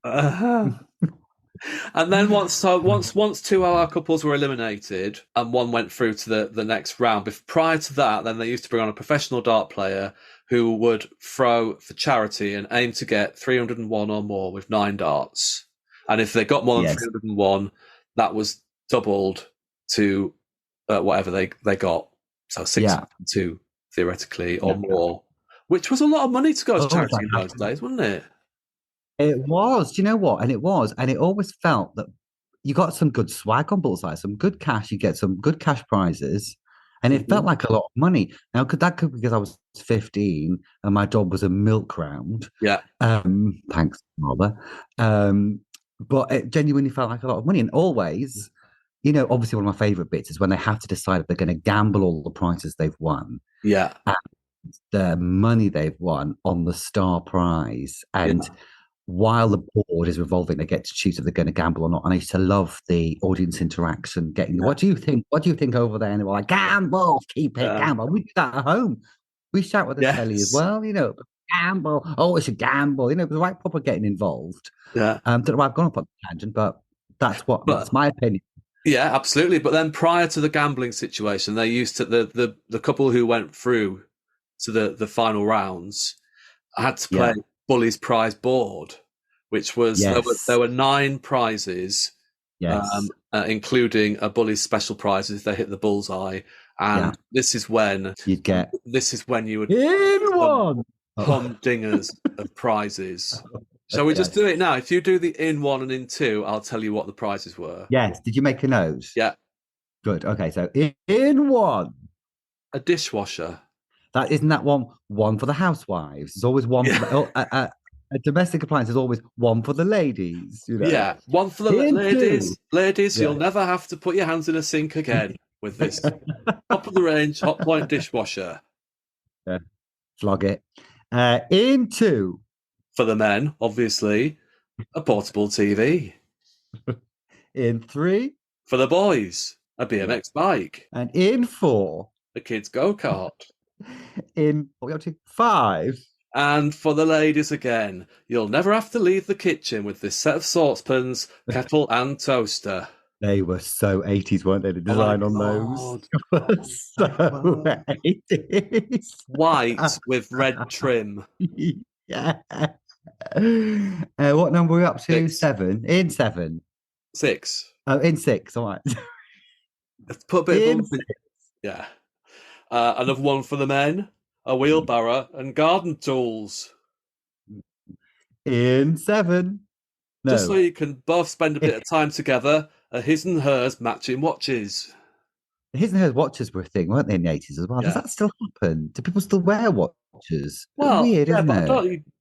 [SPEAKER 2] And then once 2 hour couples were eliminated and one went through to the next round, prior to that, then they used to bring on a professional dart player who would throw for charity and aim to get 301 or more with 9 darts. And if they got more than 301, that was doubled to whatever they got. So 602 theoretically or more, which was a lot of money to go to charity in those days, wasn't it?
[SPEAKER 1] It was. Do you know what? And it was. And it always felt that you got some good swag on Bullseye, some good cash. You get some good cash prizes. And it felt like a lot of money. Now, could be because I was 15 and my job was a milk round.
[SPEAKER 2] Yeah.
[SPEAKER 1] Thanks, Mother. But it genuinely felt like a lot of money. And always, obviously one of my favourite bits is when they have to decide if they're going to gamble all the prizes they've won.
[SPEAKER 2] Yeah.
[SPEAKER 1] And the money they've won on the star prize. And while the board is revolving, they get to choose if they're going to gamble or not. And I used to love the audience interaction, what do you think? What do you think over there? And they were like, gamble, keep it, gamble. We do that at home. We shout with the telly as well, gamble. Oh, it's a gamble. It was right proper getting involved.
[SPEAKER 2] Yeah.
[SPEAKER 1] I've gone up on a tangent, but that's my opinion.
[SPEAKER 2] Yeah, absolutely. But then prior to the gambling situation, they used to the couple who went through to the final rounds had to play Bully's prize board, which was there were 9 prizes, including a Bully's special prize if they hit the bullseye, and this is when you would humdingers of prizes. Shall we just
[SPEAKER 1] Okay.
[SPEAKER 2] do it now? If you do the in one and in two, I'll tell you what the prizes were.
[SPEAKER 1] Yes. Did you make a note?
[SPEAKER 2] Yeah.
[SPEAKER 1] Good. Okay. So in one,
[SPEAKER 2] A dishwasher.
[SPEAKER 1] that isn't that one for the housewives. There's always one for
[SPEAKER 2] Yeah.
[SPEAKER 1] the, a domestic appliance. There's always one for the ladies.
[SPEAKER 2] Yeah. One for the
[SPEAKER 1] In two.
[SPEAKER 2] ladies. Ladies,
[SPEAKER 1] Yeah.
[SPEAKER 2] you'll never have to put your hands in a sink again with this top of the range hot point dishwasher.
[SPEAKER 1] Yeah. Flog it. In two.
[SPEAKER 2] For the men, obviously, a portable TV.
[SPEAKER 1] In three.
[SPEAKER 2] For the boys, a BMX bike.
[SPEAKER 1] And in four.
[SPEAKER 2] A kid's go-kart.
[SPEAKER 1] In what are we up to? Five.
[SPEAKER 2] And for the ladies again, you'll never have to leave the kitchen with this set of saucepans, kettle, and toaster.
[SPEAKER 1] They were so 80s, weren't they? The design on those was so 80s.
[SPEAKER 2] White with red trim.
[SPEAKER 1] Yeah. What number are we up to?
[SPEAKER 2] 6.
[SPEAKER 1] 7. In 7.
[SPEAKER 2] 6.
[SPEAKER 1] Oh, in 6. All right.
[SPEAKER 2] Let's put a bit
[SPEAKER 1] In
[SPEAKER 2] of yeah. Another one for the men, a wheelbarrow and garden tools.
[SPEAKER 1] In 7. No.
[SPEAKER 2] Just so you can both spend a bit of time together, a his and hers matching watches.
[SPEAKER 1] His and hers watches were a thing, weren't they, in the 80s as well?
[SPEAKER 2] Yeah.
[SPEAKER 1] Does that still happen? Do people still wear watches?
[SPEAKER 2] Well,
[SPEAKER 1] Weird, isn't
[SPEAKER 2] but
[SPEAKER 1] it?
[SPEAKER 2] I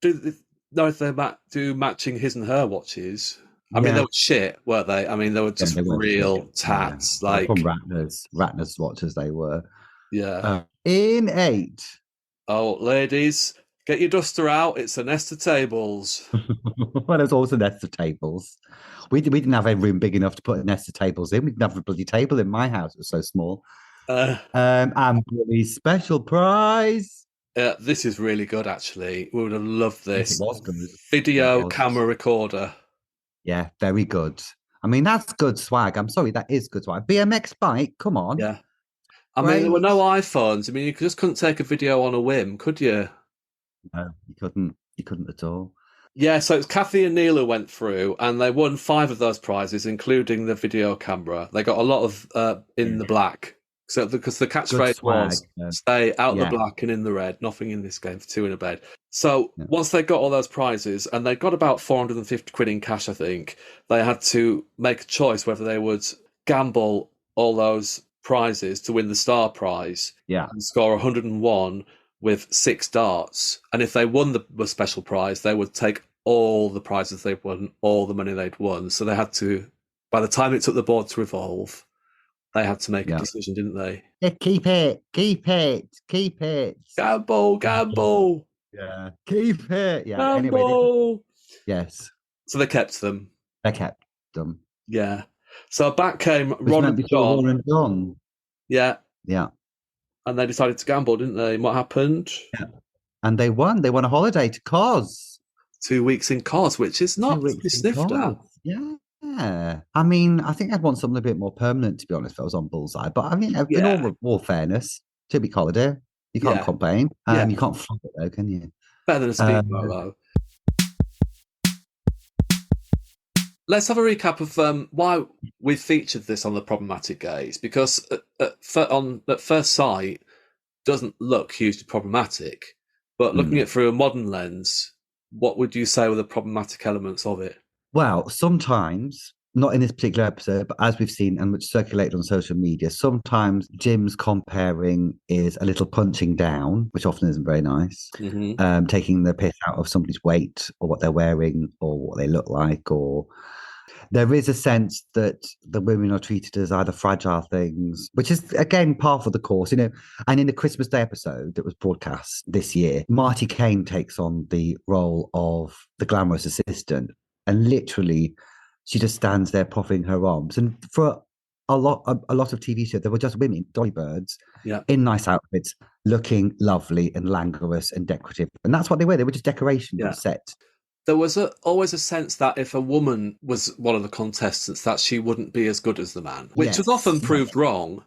[SPEAKER 2] don't know if they do matching his and her watches. I mean, they were shit, weren't they? I mean, they were just
[SPEAKER 1] they were
[SPEAKER 2] real
[SPEAKER 1] shit.
[SPEAKER 2] tats.
[SPEAKER 1] Yeah.
[SPEAKER 2] Like
[SPEAKER 1] From Ratner's watches, they were.
[SPEAKER 2] Yeah.
[SPEAKER 1] In 8.
[SPEAKER 2] Oh, ladies, get your duster out. It's a nest of tables.
[SPEAKER 1] Well, there's also a nest of tables. We didn't have a room big enough to put a nest of tables in. We didn't have a bloody table in my house. It was so small. And Billy's special prize.
[SPEAKER 2] This is really good, actually. We would have loved this.
[SPEAKER 1] It was good.
[SPEAKER 2] Video camera recorder.
[SPEAKER 1] Yeah, very good. I mean, that's good swag. I'm sorry, that is good swag. BMX bike, come on.
[SPEAKER 2] Yeah. I mean, there were no iPhones. I mean, you just couldn't take a video on a whim, could you?
[SPEAKER 1] No, you couldn't. You couldn't at all.
[SPEAKER 2] Yeah, so it's Kathy and Neil who went through, and they won 5 of those prizes, including the video camera. They got a lot of in the black. So because the catchphrase was stay out the black and in the red, nothing in this game for 2 in a bed. So once they got all those prizes, and they got about 450 quid in cash, I think, they had to make a choice whether they would gamble all those prizes to win the star prize and score 101 with 6 darts. And if they won the special prize, they would take all the prizes they'd won, all the money they'd won. So they had to, by the time it took the board to revolve, they had to make a decision, didn't they?
[SPEAKER 1] Yeah, keep it.
[SPEAKER 2] Gamble.
[SPEAKER 1] Yeah, keep it. Yeah.
[SPEAKER 2] Gamble.
[SPEAKER 1] Anyway, yes.
[SPEAKER 2] So they kept them.
[SPEAKER 1] They kept them.
[SPEAKER 2] Yeah. So back came Ron and
[SPEAKER 1] John.
[SPEAKER 2] Yeah.
[SPEAKER 1] Yeah.
[SPEAKER 2] And they decided to gamble, didn't they? And what happened?
[SPEAKER 1] Yeah. And they won. They won a holiday to Cos.
[SPEAKER 2] 2 weeks in Cos, which is not to be sniffed at.
[SPEAKER 1] Yeah. I mean, I think I'd want something a bit more permanent, to be honest, if I was on Bullseye. But I mean, in all fairness, 2-week holiday, you can't complain. You can't flog it, though, can you?
[SPEAKER 2] Better than a speedboat, though. Let's have a recap of why we featured this on the Problematic Gaze, because at first sight, doesn't look hugely problematic, but looking at it through a modern lens, what would you say were the problematic elements of it?
[SPEAKER 1] Well, sometimes, not in this particular episode, but as we've seen and which circulated on social media, sometimes Jim's comparing is a little punching down, which often isn't very nice, taking the piss out of somebody's weight or what they're wearing or what they look like, or there is a sense that the women are treated as either fragile things, which is, again, part of the course, you know. And in the Christmas Day episode that was broadcast this year, Marty Kane takes on the role of the glamorous assistant, and literally she just stands there propping her arms. And for a lot of TV shows, there were just women, dolly birds, in nice outfits, looking lovely and languorous and decorative. And that's what they were. They were just decorations on set.
[SPEAKER 2] There was always a sense that if a woman was one of the contestants, that she wouldn't be as good as the man, which was often proved wrong.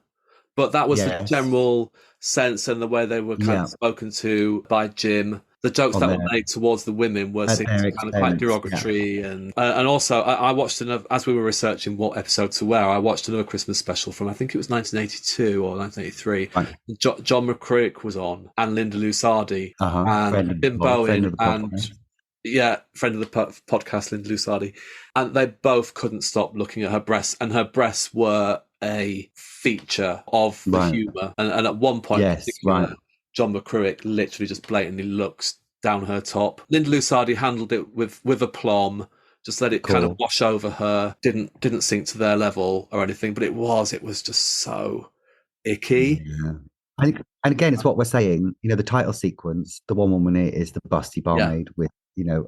[SPEAKER 2] But that was the general sense, and the way they were kind of spoken to by Jim. The jokes that were made towards the women were seen as kind of quite derogatory. And also, I watched as we were researching what episode to wear, I watched another Christmas special from, I think it was 1982 or 1983. Right. John McCrick was on, and Linda Lusardi, and Tim Bowen, and Yeah, friend of the podcast, Linda Lusardi. And they both couldn't stop looking at her breasts, and her breasts were a feature of the
[SPEAKER 1] Right.
[SPEAKER 2] humour. And at one point in
[SPEAKER 1] Yes,
[SPEAKER 2] particular,
[SPEAKER 1] right.
[SPEAKER 2] John McCruick literally just blatantly looks down her top. Linda Lusardi handled it with aplomb, just let it kind of
[SPEAKER 1] Cool.
[SPEAKER 2] wash over her, didn't sink to their level or anything, but it was just so icky.
[SPEAKER 1] Yeah. And again, it's what we're saying. You know, the title sequence, the one minute is the busty
[SPEAKER 2] Yeah.
[SPEAKER 1] barmaid with, you know,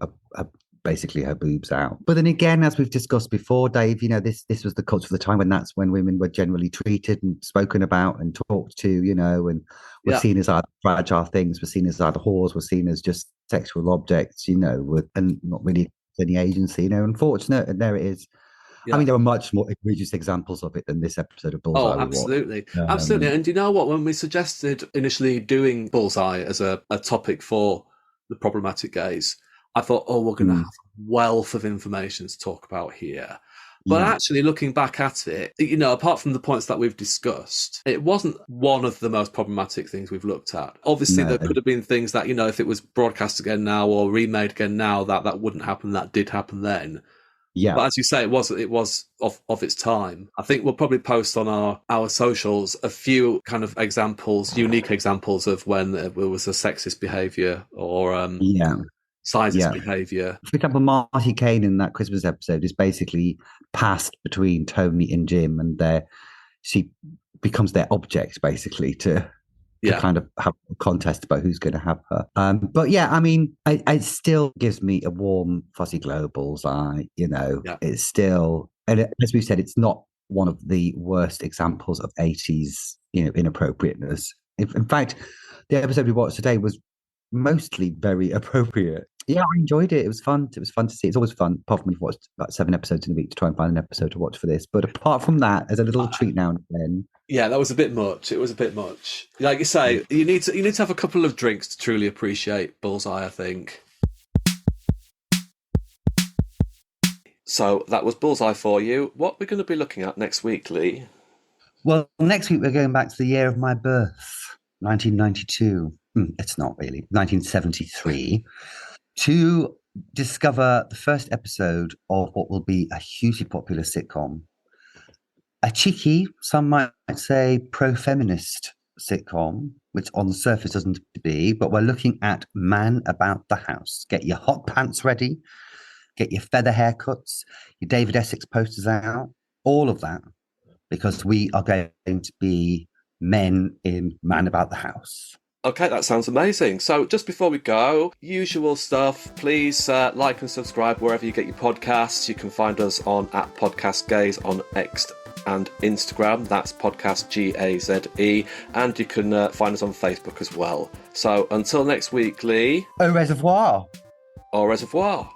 [SPEAKER 1] basically her boobs out. But then again, as we've discussed before, Dave, you know, this was the culture of the time when that's when women were generally treated and spoken about and talked to, you know, and were
[SPEAKER 2] Yeah.
[SPEAKER 1] seen as either fragile things, were seen as either whores, were seen as just sexual objects, you know, and not really any agency, you know. Unfortunate, and there it is. I
[SPEAKER 2] Yeah.
[SPEAKER 1] mean, there are much more egregious examples of it than this episode of
[SPEAKER 2] Oh,
[SPEAKER 1] Bullseye we watched.
[SPEAKER 2] absolutely. Absolutely. And do you know what? When we suggested initially doing Bullseye as a topic for the problematic gays, I thought, oh, we're going to have a wealth of information to talk about here. But actually, looking back at it, you know, apart from the points that we've discussed, it wasn't one of the most problematic things we've looked at. Obviously, there could have been things that, you know, if it was broadcast again now or remade again now, that wouldn't happen. That did happen then.
[SPEAKER 1] Yeah.
[SPEAKER 2] But as you say, it was of its time. I think we'll probably post on our socials a few kind of examples, unique examples of when there was a sexist behaviour or sizist behaviour.
[SPEAKER 1] For example, Marty Kane in that Christmas episode is basically passed between Tony and Jim, and she becomes their object basically to kind of have a contest about who's going to have her. But yeah, I mean, it still gives me a warm, fuzzy glow. Bullseye, you know, it's still, and as we've said, it's not one of the worst examples of 80s, you know, inappropriateness. In fact, the episode we watched today was mostly very appropriate. Yeah, I enjoyed it. It was fun. It was fun to see. It's always fun, apart from we've watched about 7 episodes in a week to try and find an episode to watch for this. But apart from that, as a little treat now and then.
[SPEAKER 2] Yeah, that was a bit much. It was a bit much. Like you say, you need to have a couple of drinks to truly appreciate Bullseye, I think. So that was Bullseye for you. What we're going to be looking at next week, Lee?
[SPEAKER 1] Well, next week we're going back to the year of my birth, 1992. It's not really 1973. To discover the first episode of what will be a hugely popular sitcom. A cheeky, some might say pro-feminist sitcom, which on the surface doesn't be, but we're looking at Man About the House. Get your hot pants ready, get your feather haircuts, your David Essex posters out, all of that, because we are going to be men in Man About the House.
[SPEAKER 2] Okay, that sounds amazing. So just before we go, usual stuff, please like and subscribe wherever you get your podcasts. You can find us on @podcastgaze on X and Instagram. That's podcast GAZE. And you can find us on Facebook as well. So until next week, Lee.
[SPEAKER 1] Au reservoir.
[SPEAKER 2] Au reservoir.